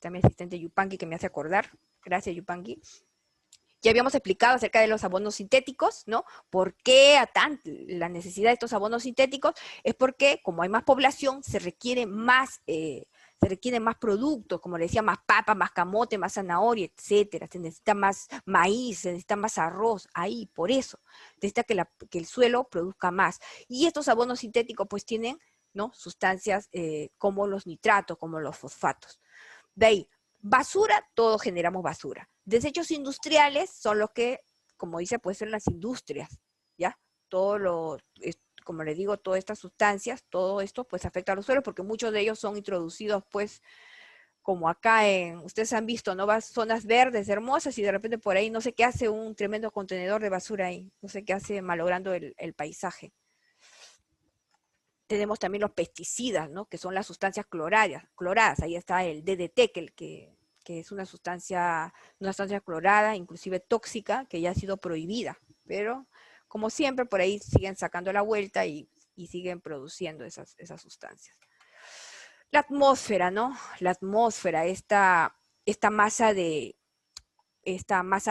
está mi asistente Yupanqui que me hace acordar. Gracias, Yupanqui. Ya habíamos explicado acerca de los abonos sintéticos, ¿no? ¿Por qué la necesidad de estos abonos sintéticos? Es porque, como hay más población, se requieren más productos, como le decía, más papa, más camote, más zanahoria, etcétera. Se necesita más maíz, se necesita más arroz, ahí, por eso. Necesita que el suelo produzca más. Y estos abonos sintéticos, pues, tienen, ¿no?, sustancias como los nitratos, como los fosfatos. De ahí, basura, todos generamos basura. Desechos industriales son los que, como dice, pueden ser las industrias, ¿ya? Como les digo, todas estas sustancias, todo esto, pues afecta a los suelos, porque muchos de ellos son introducidos, pues, como acá ustedes han visto, ¿no? Zonas verdes, hermosas, y de repente por ahí no sé qué hace un tremendo contenedor de basura ahí, no sé qué hace malogrando el paisaje. Tenemos también los pesticidas, ¿no?, que son las sustancias cloradas. Ahí está el DDT, que es una sustancia clorada, inclusive tóxica, que ya ha sido prohibida. Pero, como siempre, por ahí siguen sacando la vuelta y siguen produciendo esas sustancias. La atmósfera, ¿no? La atmósfera, esta masa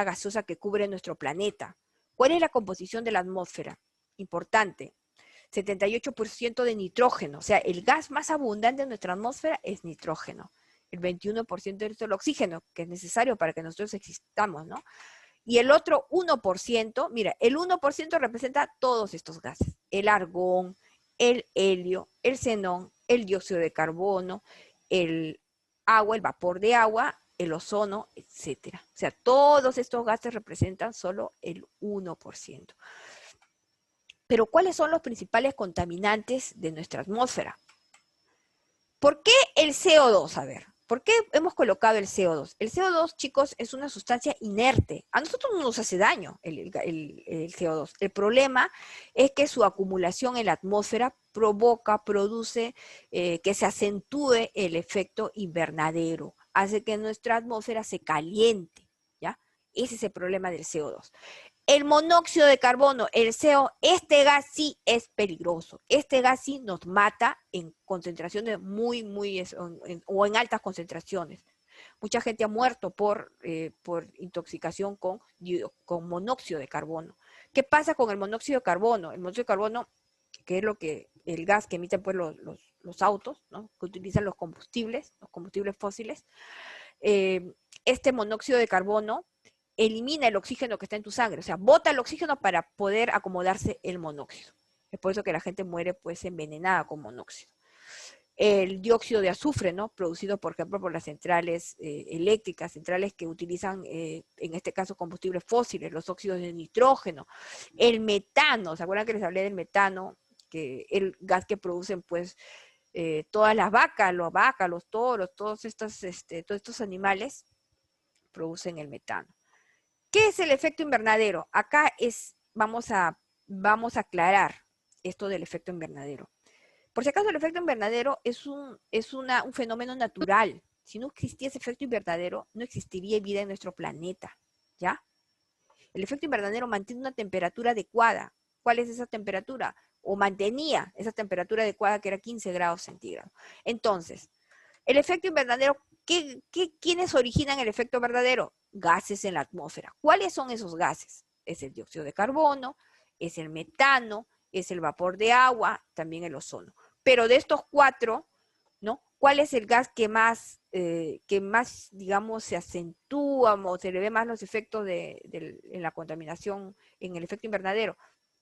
gaseosa que cubre nuestro planeta. ¿Cuál es la composición de la atmósfera? Importante. 78% de nitrógeno, o sea, el gas más abundante en nuestra atmósfera es nitrógeno. El 21% es el oxígeno, que es necesario para que nosotros existamos, ¿no? Y el otro 1%, mira, el 1% representa todos estos gases. El argón, el helio, el xenón, el dióxido de carbono, el agua, el vapor de agua, el ozono, etc. O sea, todos estos gases representan solo el 1%. Pero, ¿cuáles son los principales contaminantes de nuestra atmósfera? ¿Por qué el CO2? A ver, ¿por qué hemos colocado el CO2? El CO2, chicos, es una sustancia inerte. A nosotros no nos hace daño el CO2. El problema es que su acumulación en la atmósfera produce que se acentúe el efecto invernadero. Hace que nuestra atmósfera se caliente, ¿ya? Ese es el problema del CO2. El monóxido de carbono, el CO, este gas sí es peligroso. Este gas sí nos mata en concentraciones o en altas concentraciones. Mucha gente ha muerto por intoxicación con monóxido de carbono. ¿Qué pasa con el monóxido de carbono? El monóxido de carbono, que es el gas que emiten, pues, los autos, ¿no?, que utilizan los combustibles fósiles. Este monóxido de carbono elimina el oxígeno que está en tu sangre, o sea, bota el oxígeno para poder acomodarse el monóxido. Es por eso que la gente muere, pues, envenenada con monóxido. El dióxido de azufre, ¿no?, producido, por ejemplo, por las centrales eléctricas, centrales que utilizan, en este caso, combustibles fósiles, los óxidos de nitrógeno. El metano, ¿se acuerdan que les hablé del metano? Que el gas que producen, pues, todas las vacas, los toros, todos estos animales producen el metano. ¿Qué es el efecto invernadero? Acá vamos a aclarar esto del efecto invernadero. Por si acaso, el efecto invernadero es un fenómeno natural. Si no existía ese efecto invernadero, no existiría vida en nuestro planeta, ¿ya? El efecto invernadero mantiene una temperatura adecuada. ¿Cuál es esa temperatura? O mantenía esa temperatura adecuada, que era 15 grados centígrados. Entonces, el efecto invernadero, ¿quiénes originan el efecto invernadero? Gases en la atmósfera. ¿Cuáles son esos gases? Es el dióxido de carbono, es el metano, es el vapor de agua, también el ozono. Pero de estos cuatro, ¿no?, ¿cuál es el gas que más, digamos, se acentúa o se le ve más los efectos en la contaminación, en el efecto invernadero?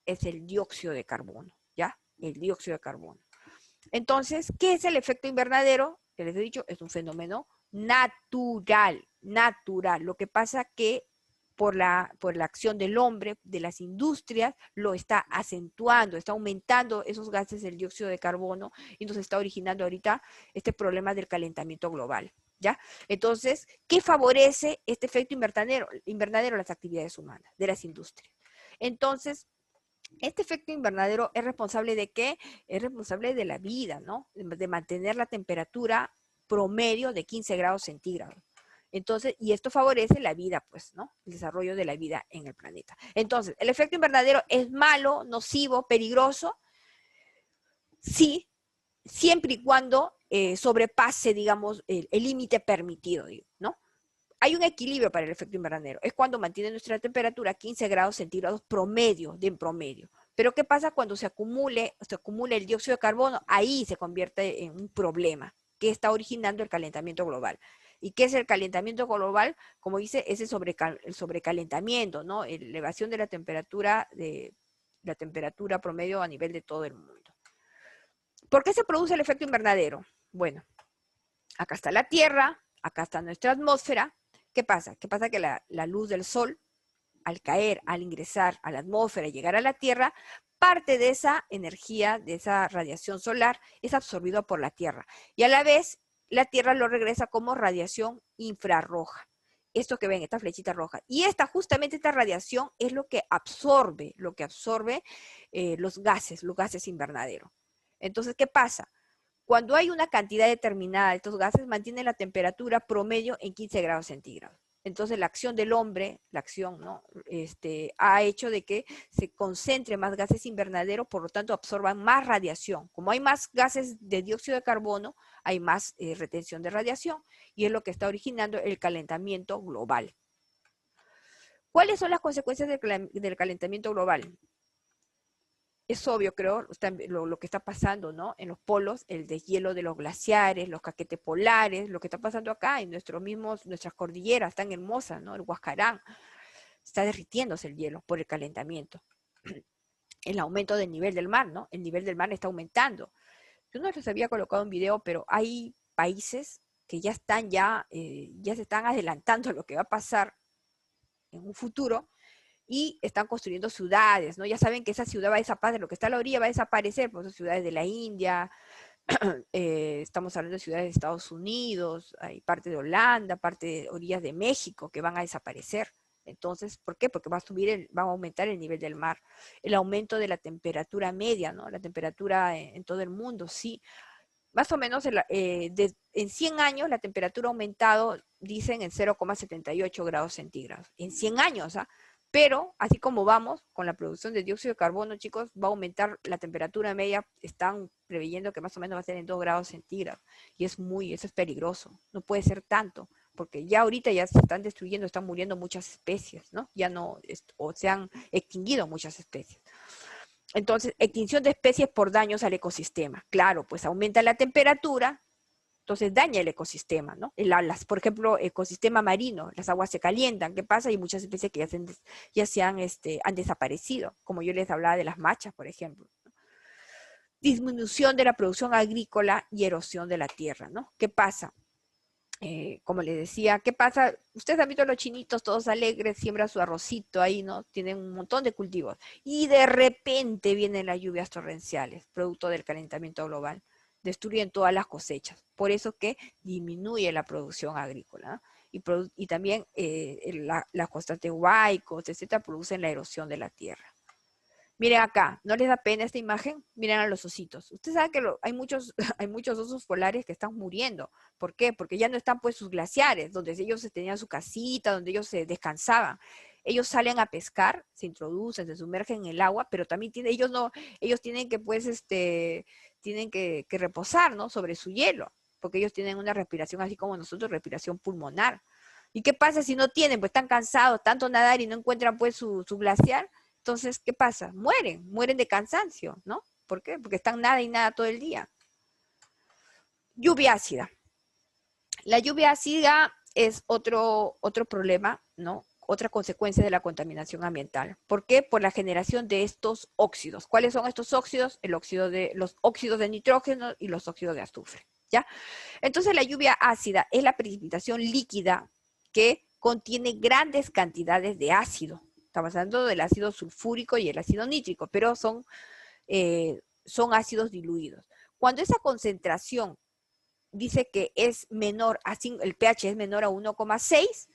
Es el dióxido de carbono, ¿ya? El dióxido de carbono. Entonces, ¿qué es el efecto invernadero? Que les he dicho, es un fenómeno natural. Lo que pasa que por la acción del hombre, de las industrias, lo está acentuando, está aumentando esos gases del dióxido de carbono y nos está originando ahorita este problema del calentamiento global, ¿ya? Entonces, ¿qué favorece este efecto invernadero? Las actividades humanas, de las industrias. Entonces, este efecto invernadero es responsable ¿de qué? Es responsable de la vida, ¿no? De mantener la temperatura promedio de 15 grados centígrados. Entonces, y esto favorece la vida, pues, ¿no?, el desarrollo de la vida en el planeta. Entonces, ¿el efecto invernadero es malo, nocivo, peligroso? Sí, siempre y cuando sobrepase, digamos, el límite permitido, ¿no? Hay un equilibrio para el efecto invernadero. Es cuando mantiene nuestra temperatura a 15 grados centígrados promedio, de en promedio. Pero ¿qué pasa cuando se acumula el dióxido de carbono? Ahí se convierte en un problema que está originando el calentamiento global. ¿Y qué es el calentamiento global? Como dice, es el sobrecalentamiento, ¿no? Elevación de la temperatura promedio a nivel de todo el mundo. ¿Por qué se produce el efecto invernadero? Bueno, acá está la Tierra, acá está nuestra atmósfera. ¿Qué pasa? ¿Qué pasa? Que la luz del sol, al caer, al ingresar a la atmósfera y llegar a la Tierra, parte de esa energía, de esa radiación solar, es absorbida por la Tierra. Y a la vez, la Tierra lo regresa como radiación infrarroja. Esto que ven, esta flechita roja. Y justamente esta radiación es lo que absorbe los gases invernaderos. Entonces, ¿qué pasa? Cuando hay una cantidad determinada de estos gases, mantiene la temperatura promedio en 15 grados centígrados. Entonces, la acción del hombre, ¿no? Ha hecho de que se concentre más gases invernaderos, por lo tanto, absorban más radiación. Como hay más gases de dióxido de carbono, hay más retención de radiación, y es lo que está originando el calentamiento global. ¿Cuáles son las consecuencias del calentamiento global? Es obvio, creo, lo que está pasando, ¿no? En los polos, el deshielo de los glaciares, los caquetes polares, lo que está pasando acá en nuestras cordilleras tan hermosas, ¿no? El Huascarán, está derritiéndose el hielo por el calentamiento. El aumento del nivel del mar, ¿no? El nivel del mar está aumentando. Yo no les había colocado un video, pero hay países que ya se están adelantando a lo que va a pasar en un futuro, y están construyendo ciudades, ¿no? Ya saben que esa ciudad va a desaparecer, lo que está a la orilla va a desaparecer, pues son ciudades de la India, estamos hablando de ciudades de Estados Unidos, hay parte de Holanda, parte de orillas de México que van a desaparecer. Entonces, ¿por qué? Porque va a aumentar el nivel del mar. El aumento de la temperatura media, ¿no? La temperatura en todo el mundo, sí. Más o menos en 100 años la temperatura ha aumentado, dicen, en 0,78 grados centígrados. En 100 años, ¿ah? Pero, así como vamos con la producción de dióxido de carbono, chicos, va a aumentar la temperatura media, están preveyendo que más o menos va a ser en 2 grados centígrados. Y eso es peligroso, no puede ser tanto, porque ya ahorita ya se están destruyendo, están muriendo muchas especies, ¿no? O se han extinguido muchas especies. Entonces, extinción de especies por daños al ecosistema. Claro, pues aumenta la temperatura, entonces daña el ecosistema, ¿no? Por ejemplo, ecosistema marino, las aguas se calientan, ¿qué pasa? Hay muchas especies que han desaparecido, como yo les hablaba de las machas, por ejemplo. Disminución de la producción agrícola y erosión de la tierra, ¿no? ¿Qué pasa? Como les decía, ¿qué pasa? Ustedes han visto a los chinitos todos alegres, siembran su arrocito ahí, ¿no? Tienen un montón de cultivos. Y de repente vienen las lluvias torrenciales, producto del calentamiento global. Destruyen todas las cosechas. Por eso que disminuye la producción agrícola, ¿no? Y también las costas de huaicos, etcétera, producen la erosión de la tierra. Miren acá, ¿no les da pena esta imagen? Miren a los ositos. Ustedes saben que hay muchos osos polares que están muriendo. ¿Por qué? Porque ya no están pues sus glaciares, donde ellos tenían su casita, donde ellos se descansaban. Ellos salen a pescar, se introducen, se sumergen en el agua, pero también ellos tienen que pues tienen que reposar, ¿no? Sobre su hielo, porque ellos tienen una respiración así como nosotros, respiración pulmonar. ¿Y qué pasa si no tienen? Pues están cansados, tanto nadar y no encuentran pues su glaciar. Entonces, ¿qué pasa? Mueren de cansancio, ¿no? ¿Por qué? Porque están nada y nada todo el día. Lluvia ácida. La lluvia ácida es otro problema, ¿no? Otra consecuencia de la contaminación ambiental. ¿Por qué? Por la generación de estos óxidos. ¿Cuáles son estos óxidos? Los óxidos de nitrógeno y los óxidos de azufre, ¿ya? Entonces, la lluvia ácida es la precipitación líquida que contiene grandes cantidades de ácido. Estamos hablando del ácido sulfúrico y el ácido nítrico, pero son ácidos diluidos. Cuando esa concentración dice que es menor el pH es menor a 1,6,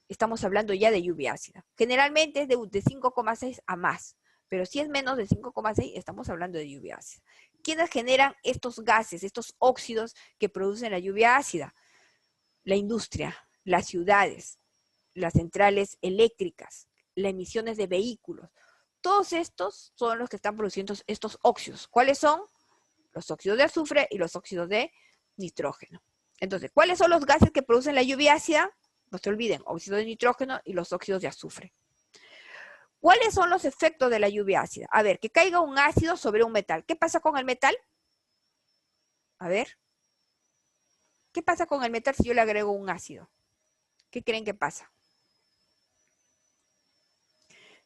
estamos hablando ya de lluvia ácida. Generalmente es de 5,6 a más, pero si es menos de 5,6, estamos hablando de lluvia ácida. ¿Quiénes generan estos gases, estos óxidos que producen la lluvia ácida? La industria, las ciudades, las centrales eléctricas, las emisiones de vehículos. Todos estos son los que están produciendo estos óxidos. ¿Cuáles son? Los óxidos de azufre y los óxidos de nitrógeno. Entonces, ¿cuáles son los gases que producen la lluvia ácida? No se olviden, óxido de nitrógeno y los óxidos de azufre. ¿Cuáles son los efectos de la lluvia ácida? A ver, que caiga un ácido sobre un metal. ¿Qué pasa con el metal? A ver. ¿Qué pasa con el metal si yo le agrego un ácido? ¿Qué creen que pasa?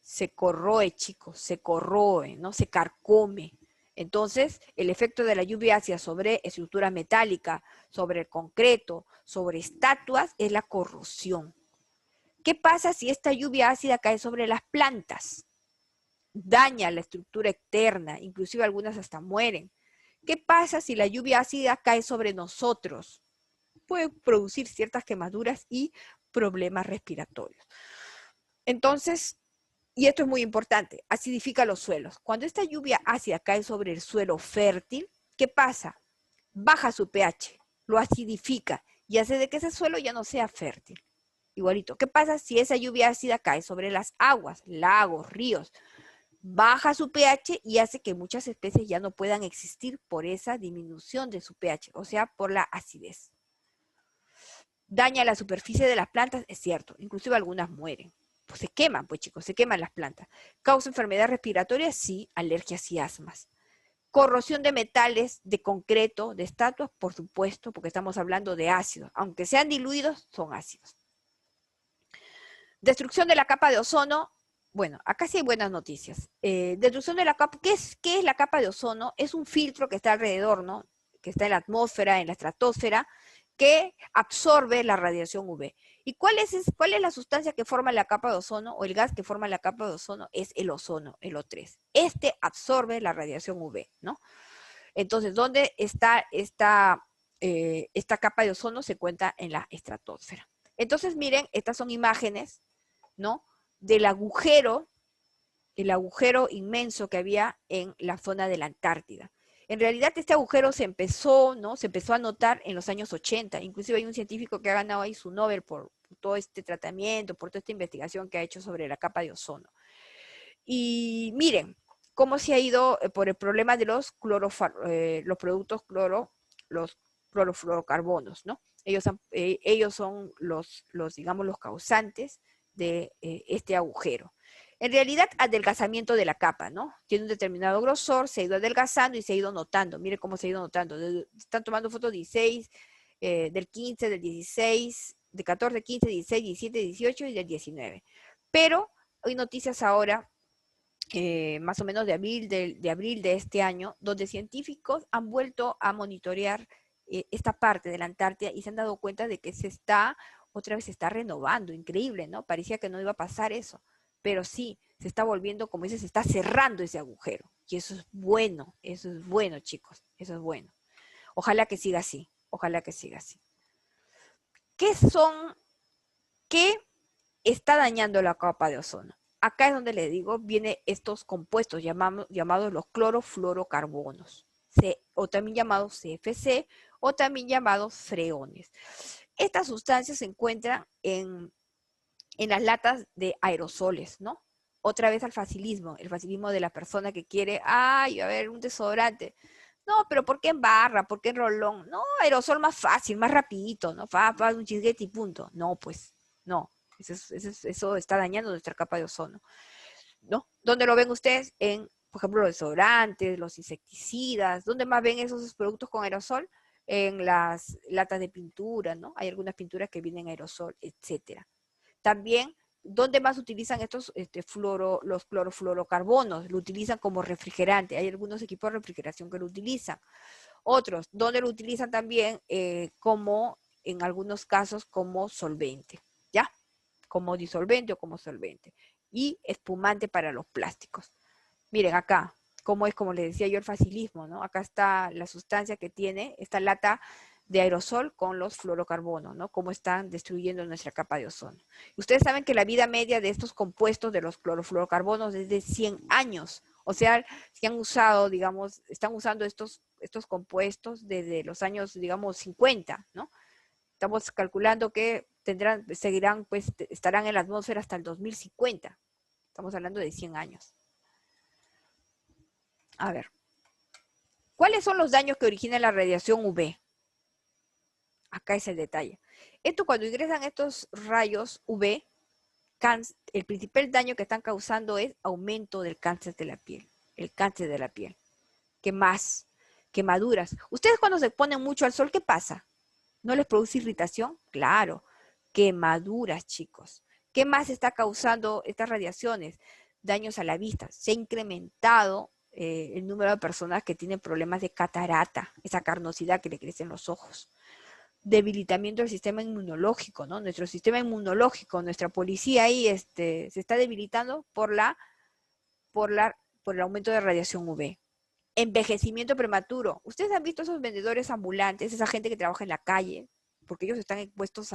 Se corroe, chicos, se corroe, ¿no? Se carcome. Entonces, el efecto de la lluvia ácida sobre estructura metálica, sobre el concreto, sobre estatuas, es la corrosión. ¿Qué pasa si esta lluvia ácida cae sobre las plantas? Daña la estructura externa, inclusive algunas hasta mueren. ¿Qué pasa si la lluvia ácida cae sobre nosotros? Puede producir ciertas quemaduras y problemas respiratorios. Entonces, y esto es muy importante, acidifica los suelos. Cuando esta lluvia ácida cae sobre el suelo fértil, ¿qué pasa? Baja su pH, lo acidifica y hace de que ese suelo ya no sea fértil. Igualito, ¿qué pasa si esa lluvia ácida cae sobre las aguas, lagos, ríos? Baja su pH y hace que muchas especies ya no puedan existir por esa disminución de su pH, o sea, por la acidez. Daña la superficie de las plantas, es cierto, inclusive algunas mueren. Pues se queman, pues chicos, se queman las plantas. Causa enfermedades respiratorias, sí, alergias y asmas. Corrosión de metales, de concreto, de estatuas, por supuesto, porque estamos hablando de ácidos. Aunque sean diluidos, son ácidos. Destrucción de la capa de ozono. Bueno, acá sí hay buenas noticias. Destrucción de la capa, ¿qué es la capa de ozono? Es un filtro que está alrededor, ¿no? Que está en la atmósfera, en la estratosfera, que absorbe la radiación UV. ¿Y cuál es la sustancia que forma la capa de ozono o el gas que forma la capa de ozono? Es el ozono, el O3. Este absorbe la radiación UV, ¿no? Entonces, ¿dónde está esta capa de ozono? Se encuentra en la estratosfera. Entonces, miren, estas son imágenes, ¿no? Del agujero, el agujero inmenso que había en la zona de la Antártida. En realidad este agujero se empezó, ¿no? Se empezó a notar en los años 80. Inclusive hay un científico que ha ganado ahí su Nobel por todo este tratamiento, por toda esta investigación que ha hecho sobre la capa de ozono. Y miren cómo se ha ido por el problema de los productos los clorofluorocarbonos, ¿no? Ellos son digamos, los causantes de este agujero. En realidad, adelgazamiento de la capa, ¿no? Tiene un determinado grosor, se ha ido adelgazando y se ha ido notando. Mire cómo se ha ido notando. Están tomando fotos 16, del 15, del 16, de 14, 15, 16, 17, 18 y del 19. Pero hay noticias ahora, más o menos de abril de este año, donde científicos han vuelto a monitorear esta parte de la Antártida y se han dado cuenta de que otra vez se está renovando. Increíble, ¿no? Parecía que no iba a pasar eso. Pero sí, se está volviendo, como dices, se está cerrando ese agujero. Y eso es bueno, chicos, eso es bueno. Ojalá que siga así, ojalá que siga así. ¿Qué está dañando la capa de ozono? Acá es donde le digo, vienen estos compuestos llamados los clorofluorocarbonos, o también llamados CFC, o también llamados freones. Estas sustancias se encuentran en las latas de aerosoles, ¿no? Otra vez al facilismo, el facilismo de la persona que quiere, ay, a ver, un desodorante. No, pero ¿por qué en barra? ¿Por qué en rolón? No, aerosol más fácil, más rapidito, ¿no? Un chisguete y punto. No, pues, no. Eso está dañando nuestra capa de ozono, ¿no? ¿Dónde lo ven ustedes? Por ejemplo, los desodorantes, los insecticidas. ¿Dónde más ven esos productos con aerosol? En las latas de pintura, ¿no? Hay algunas pinturas que vienen aerosol, etcétera. También, ¿dónde más utilizan los clorofluorocarbonos? Lo utilizan como refrigerante. Hay algunos equipos de refrigeración que lo utilizan. Otros, ¿dónde lo utilizan también como, en algunos casos, como solvente? ¿Ya? Como disolvente o como solvente. Y espumante para los plásticos. Miren acá, como les decía yo, el facilismo, ¿no? Acá está la sustancia que tiene esta lata de aerosol con los fluorocarbonos, ¿no? Cómo están destruyendo nuestra capa de ozono. Ustedes saben que la vida media de estos compuestos de los clorofluorocarbonos es de 100 años. O sea, se han usado, digamos, están usando estos compuestos desde los años, digamos, 50, ¿no? Estamos calculando que estarán en la atmósfera hasta el 2050. Estamos hablando de 100 años. A ver, ¿cuáles son los daños que origina la radiación UV? Acá es el detalle. Esto cuando ingresan estos rayos UV, el principal daño que están causando es aumento del cáncer de la piel. El cáncer de la piel. ¿Qué más? Quemaduras. Ustedes cuando se ponen mucho al sol, ¿qué pasa? ¿No les produce irritación? Claro. Quemaduras, chicos. ¿Qué más está causando estas radiaciones? Daños a la vista. Se ha incrementado el número de personas que tienen problemas de catarata, esa carnosidad que le crece en los ojos. Debilitamiento del sistema inmunológico, ¿no? Nuestro sistema inmunológico, nuestra policía ahí se está debilitando por el aumento de radiación UV. Envejecimiento prematuro. Ustedes han visto esos vendedores ambulantes, esa gente que trabaja en la calle, porque ellos están expuestos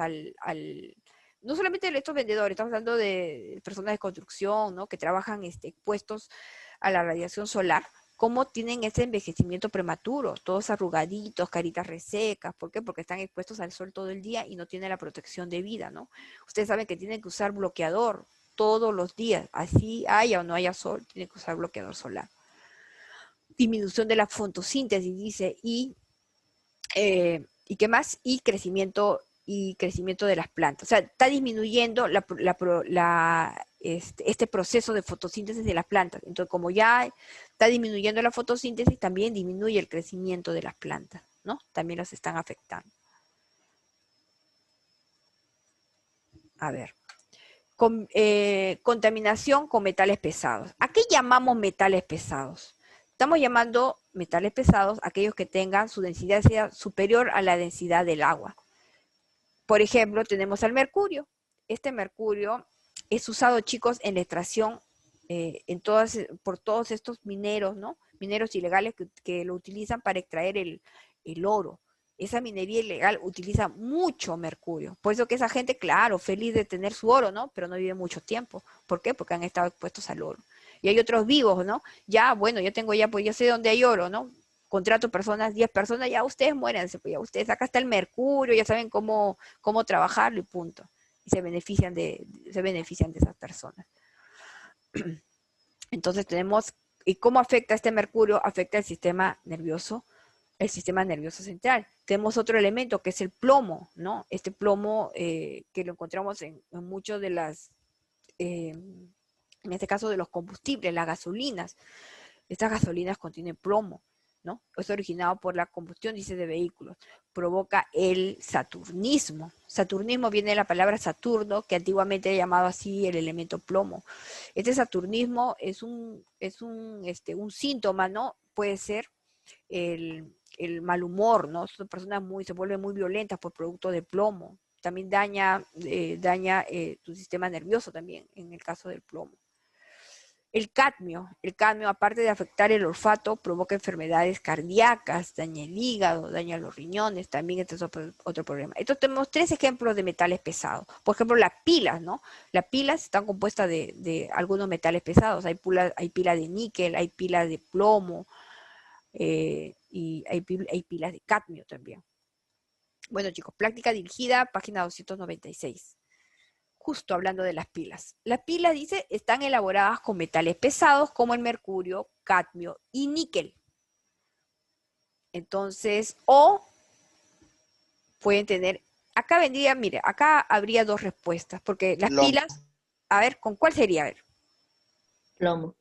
no solamente de estos vendedores, estamos hablando de personas de construcción, ¿no? Que trabajan expuestos a la radiación solar. ¿Cómo tienen ese envejecimiento prematuro? Todos arrugaditos, caritas resecas. ¿Por qué? Porque están expuestos al sol todo el día y no tienen la protección de vida, ¿no? Ustedes saben que tienen que usar bloqueador todos los días. Así haya o no haya sol, tienen que usar bloqueador solar. Disminución de la fotosíntesis, dice, y qué más, y crecimiento de las plantas. O sea, está disminuyendo este proceso de fotosíntesis de las plantas. Entonces, como ya está disminuyendo la fotosíntesis, también disminuye el crecimiento de las plantas, ¿no? También las están afectando. A ver. Contaminación con metales pesados. ¿A qué llamamos metales pesados? Estamos llamando metales pesados aquellos que tengan su densidad sea superior a la densidad del agua. Por ejemplo, tenemos al mercurio. Este mercurio es usado, chicos, en la extracción por todos estos mineros, ¿no? Mineros ilegales que lo utilizan para extraer el oro. Esa minería ilegal utiliza mucho mercurio. Por eso que esa gente, claro, feliz de tener su oro, ¿no? Pero no vive mucho tiempo. ¿Por qué? Porque han estado expuestos al oro. Y hay otros vivos, ¿no? Ya, bueno, yo tengo ya, pues yo sé dónde hay oro, ¿no? Contrato personas, 10 personas, ya ustedes muéranse, pues ya ustedes, acá está el mercurio, ya saben cómo trabajarlo y punto. Y se benefician de esas personas. Entonces tenemos, ¿y cómo afecta este mercurio? Afecta el sistema nervioso central. Tenemos otro elemento que es el plomo, ¿no? Este plomo que lo encontramos en muchos de en este caso de los combustibles, las gasolinas. Estas gasolinas contienen plomo, ¿no? Es originado por la combustión, dice, de vehículos. Provoca el saturnismo. Saturnismo viene de la palabra Saturno, que antiguamente era llamado así el elemento plomo. Este saturnismo es un síntoma, ¿no? Puede ser el mal humor, ¿no? Son personas se vuelven muy violentas por producto de plomo. También daña tu sistema nervioso también, en el caso del plomo. El cadmio, aparte de afectar el olfato, provoca enfermedades cardíacas, daña el hígado, daña los riñones, también este es otro problema. Entonces tenemos 3 ejemplos de metales pesados. Por ejemplo, las pilas, ¿no? Las pilas están compuestas de algunos metales pesados. Hay pilas de níquel, hay pilas de plomo, y hay pilas de cadmio también. Bueno, chicos, práctica dirigida, página 296. Justo hablando de las pilas. Las pilas, dice, están elaboradas con metales pesados como el mercurio, cadmio y níquel. Entonces, o pueden tener, acá vendría, mire, acá habría 2 respuestas, porque las pilas, a ver, ¿con cuál sería? A ver. Plomo.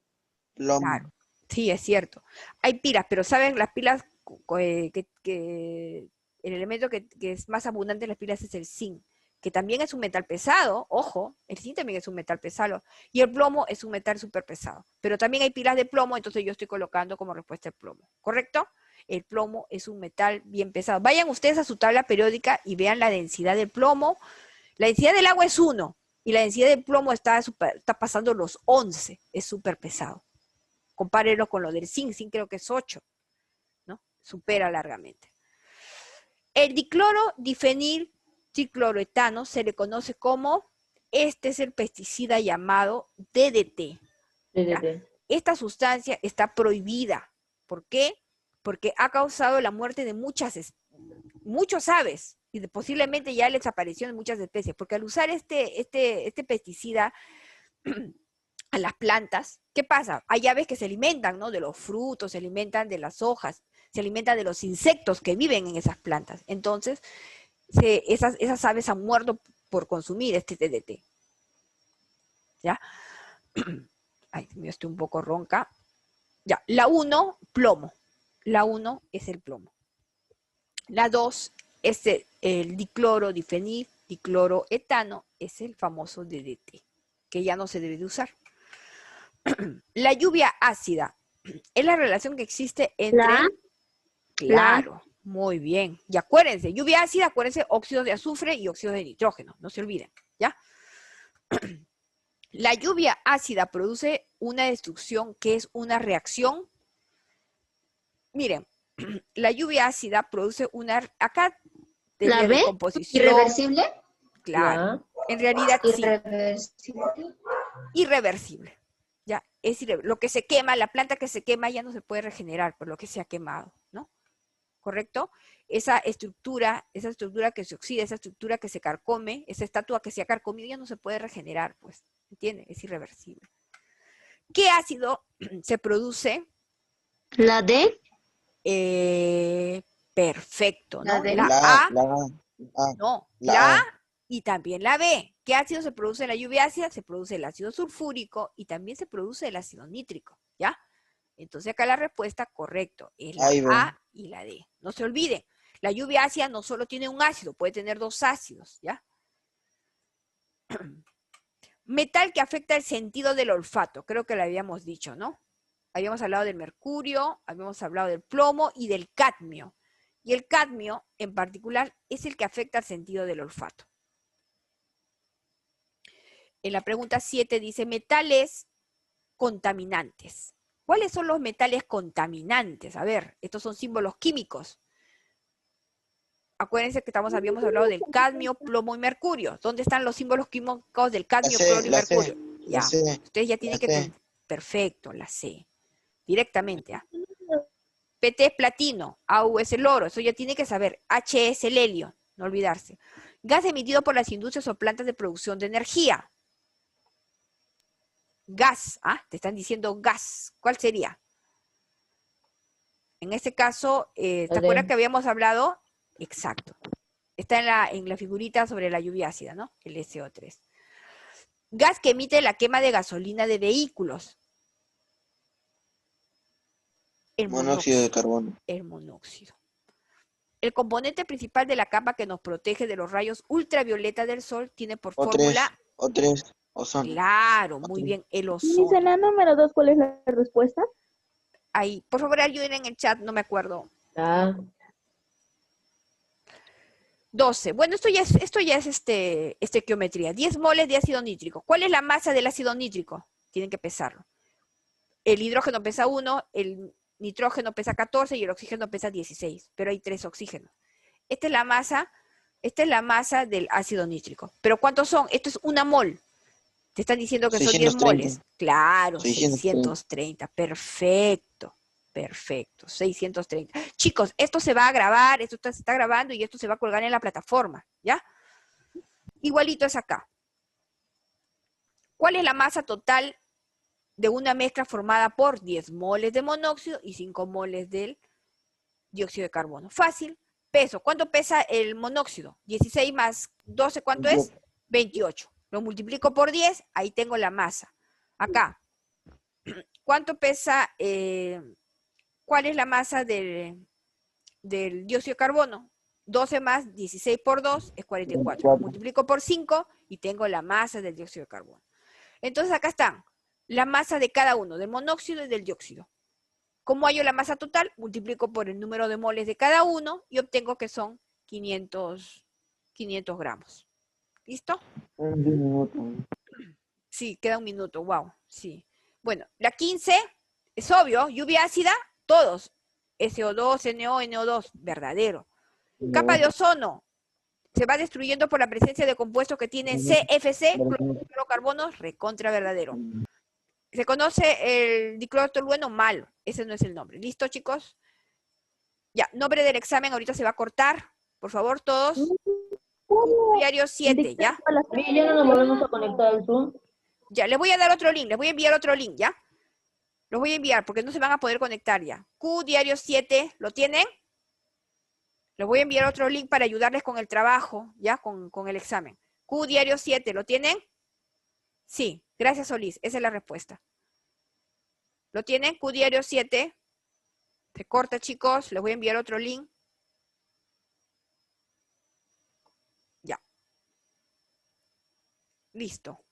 Claro, sí, es cierto. Hay pilas, pero ¿saben? Las pilas, el elemento que es más abundante en las pilas es el zinc, que también es un metal pesado, ojo, el zinc también es un metal pesado, y el plomo es un metal súper pesado, pero también hay pilas de plomo, entonces yo estoy colocando como respuesta el plomo, ¿correcto? El plomo es un metal bien pesado. Vayan ustedes a su tabla periódica y vean la densidad del plomo. La densidad del agua es 1, y la densidad del plomo está pasando los 11, es súper pesado. Compárenlo con lo del zinc creo que es 8, ¿no? Supera largamente. El dicloro difenil tricloroetano se le conoce como, este es el pesticida llamado DDT. DDT. Esta sustancia está prohibida. ¿Por qué? Porque ha causado la muerte de muchos aves y posiblemente ya la desaparición de muchas especies, porque al usar este pesticida a las plantas, ¿qué pasa? Hay aves que se alimentan, ¿no? De los frutos, se alimentan de las hojas, se alimentan de los insectos que viven en esas plantas. Entonces, esas aves han muerto por consumir este DDT. ¿Ya? Ay, yo estoy un poco ronca. Ya, la 1, plomo. La 1 es el plomo. La 2 es el dicloro, difenil, dicloroetano, es el famoso DDT, que ya no se debe de usar. La lluvia ácida es la relación que existe entre... Claro, muy bien. Y acuérdense, lluvia ácida, acuérdense, óxidos de azufre y óxidos de nitrógeno, no se olviden, ¿ya? La lluvia ácida produce una destrucción que es una reacción. Miren, la lluvia ácida produce una... Acá de ¿La B? decomposición. ¿Irreversible? Claro. En realidad sí. Irreversible. Irreversible. Ya, es lo que se quema, la planta que se quema ya no se puede regenerar por lo que se ha quemado, ¿no? ¿Correcto? Esa estructura que se oxida, esa estructura que se carcome, esa estatua que se ha carcomido ya no se puede regenerar, pues, ¿entiendes? Es irreversible. ¿Qué ácido se produce? ¿La D? Perfecto, ¿no? La A, A, no, la la A. A y también la B. ¿Qué ácido se produce en la lluvia ácida? Se produce el ácido sulfúrico y también se produce el ácido nítrico, ¿ya? Entonces acá la respuesta, correcto, es la Ahí va. A y la D. No se olviden, la lluvia ácida no solo tiene un ácido, puede tener dos ácidos, ¿ya? Metal que afecta el sentido del olfato, creo que lo habíamos dicho, ¿no? Habíamos hablado del mercurio, habíamos hablado del plomo y del cadmio. Y el cadmio, en particular, es el que afecta el sentido del olfato. En la pregunta 7 dice, metales contaminantes. ¿Cuáles son los metales contaminantes? A ver, estos son símbolos químicos. Acuérdense que habíamos hablado del cadmio, plomo y mercurio. ¿Dónde están los símbolos químicos del cadmio, cloro y mercurio? La Ya, C, ustedes ya tienen la que C. tener. Perfecto, la C. Directamente. ¿Ah? PT es platino, AU es el oro, eso ya tiene que saber. H es el helio, no olvidarse. Gas emitido por las industrias o plantas de producción de energía. Gas, ¿ah? Te están diciendo gas. ¿Cuál sería? En este caso, ¿te acuerdas que habíamos hablado? Exacto. Está en la figurita sobre la lluvia ácida, ¿no? El SO3. Gas que emite la quema de gasolina de vehículos. El Monóxido de carbono. El monóxido. El componente principal de la capa que nos protege de los rayos ultravioleta del sol tiene por fórmula... O3, ozono. Claro, muy bien, el ozono. Dice la número 2, ¿cuál es la respuesta? Ahí, por favor, ayuden en el chat, no me acuerdo. 12. Bueno, esto ya es estequiometría. 10 moles de ácido nítrico. ¿Cuál es la masa del ácido nítrico? Tienen que pesarlo. El hidrógeno pesa 1, el nitrógeno pesa 14 y el oxígeno pesa 16, pero hay 3 oxígenos. Esta es la masa del ácido nítrico. ¿Pero cuántos son? Esto es una mol. Te están diciendo que son 10 moles. Claro, 630. Perfecto. Perfecto, 630. Chicos, esto se va a grabar, esto se está grabando y esto se va a colgar en la plataforma, ¿ya? Igualito es acá. ¿Cuál es la masa total de una mezcla formada por 10 moles de monóxido y 5 moles del dióxido de carbono? Fácil. Peso. ¿Cuánto pesa el monóxido? 16 más 12, ¿cuánto es? 28. Lo multiplico por 10, ahí tengo la masa. Acá. ¿Cuánto pesa... ¿Cuál es la masa del dióxido de carbono? 12 más 16 por 2 es 44. Lo multiplico por 5 y tengo la masa del dióxido de carbono. Entonces acá están la masa de cada uno, del monóxido y del dióxido. ¿Cómo hallo la masa total? Multiplico por el número de moles de cada uno y obtengo que son 500 gramos. ¿Listo? Un minuto. Sí, queda un minuto, wow, sí. Bueno, la 15, es obvio, lluvia ácida, todos. SO2, NO, NO2, verdadero. Capa de ozono, se va destruyendo por la presencia de compuestos que tienen CFC, clorofluorocarbonos, recontra verdadero. Se conoce el diclorotolueno, malo, ese no es el nombre. ¿Listo, chicos? Ya, nombre del examen ahorita se va a cortar. Por favor, todos. Diario 7, ¿ya? Ya no nos volvemos a conectar al Zoom. Ya, les voy a dar otro link, les voy a enviar otro link, ¿ya? Los voy a enviar porque no se van a poder conectar ya. Q diario 7, ¿lo tienen? Les voy a enviar otro link para ayudarles con el trabajo, ya, con el examen. Q diario 7, ¿lo tienen? Sí, gracias Solís, esa es la respuesta. ¿Lo tienen? Q diario 7. Se corta, chicos, les voy a enviar otro link. Ya. Listo.